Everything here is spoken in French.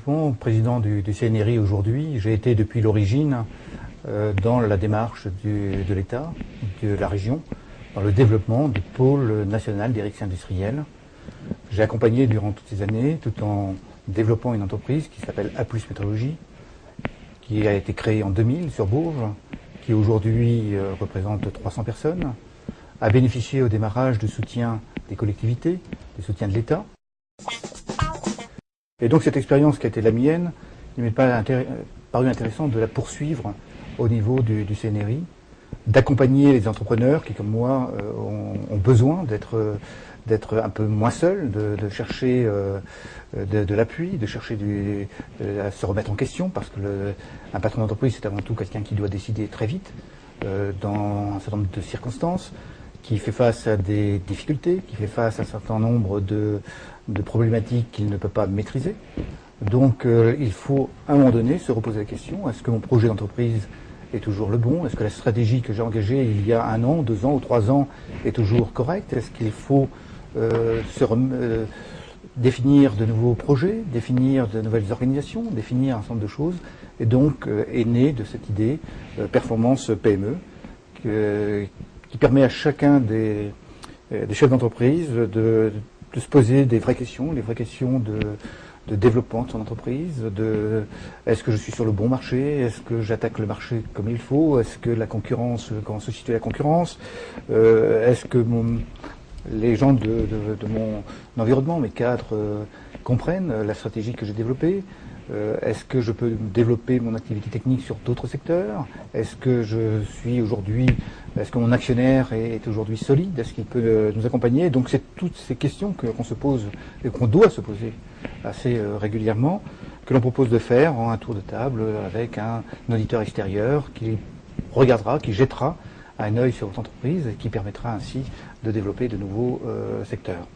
développement, président du CNRI aujourd'hui. J'ai été depuis l'origine dans la démarche de l'État, de la région, dans le développement du pôle national des risques industriels. J'ai accompagné durant toutes ces années, tout en développant une entreprise qui s'appelle A+ Métrologie, qui a été créée en 2000 sur Bourges, qui aujourd'hui représente 300 personnes, a bénéficié au démarrage de soutien des collectivités, des soutiens de l'État. Et donc cette expérience qui a été la mienne, il m'est paru intéressant de la poursuivre au niveau du CNRI, d'accompagner les entrepreneurs qui, comme moi, ont besoin d'être un peu moins seuls, de chercher de l'appui, de chercher à se remettre en question, parce que un patron d'entreprise, c'est avant tout quelqu'un qui doit décider très vite dans un certain nombre de circonstances, qui fait face à des difficultés, qui fait face à un certain nombre de problématiques qu'il ne peut pas maîtriser. Donc il faut à un moment donné se reposer la question, est-ce que mon projet d'entreprise est toujours le bon? Est-ce que la stratégie que j'ai engagée il y a 1 an, 2 ans ou 3 ans est toujours correcte? Est-ce qu'il faut définir de nouveaux projets, définir de nouvelles organisations, définir un certain nombre de choses? Et donc est née de cette idée Performance PME, qui permet à chacun des chefs d'entreprise de se poser des vraies questions, les vraies questions de développement de son entreprise, est-ce que je suis sur le bon marché, est-ce que j'attaque le marché comme il faut, est-ce que la concurrence, comment se situe la concurrence, est-ce que les gens de mon environnement, mes cadres, comprennent la stratégie que j'ai développée. Est-ce que je peux développer mon activité technique sur d'autres secteurs? Est-ce que est-ce que mon actionnaire est aujourd'hui solide? Est-ce qu'il peut nous accompagner? Donc c'est toutes ces questions qu'on se pose et qu'on doit se poser assez régulièrement, que l'on propose de faire en un tour de table avec un auditeur extérieur qui regardera, qui jettera un œil sur votre entreprise et qui permettra ainsi de développer de nouveaux secteurs.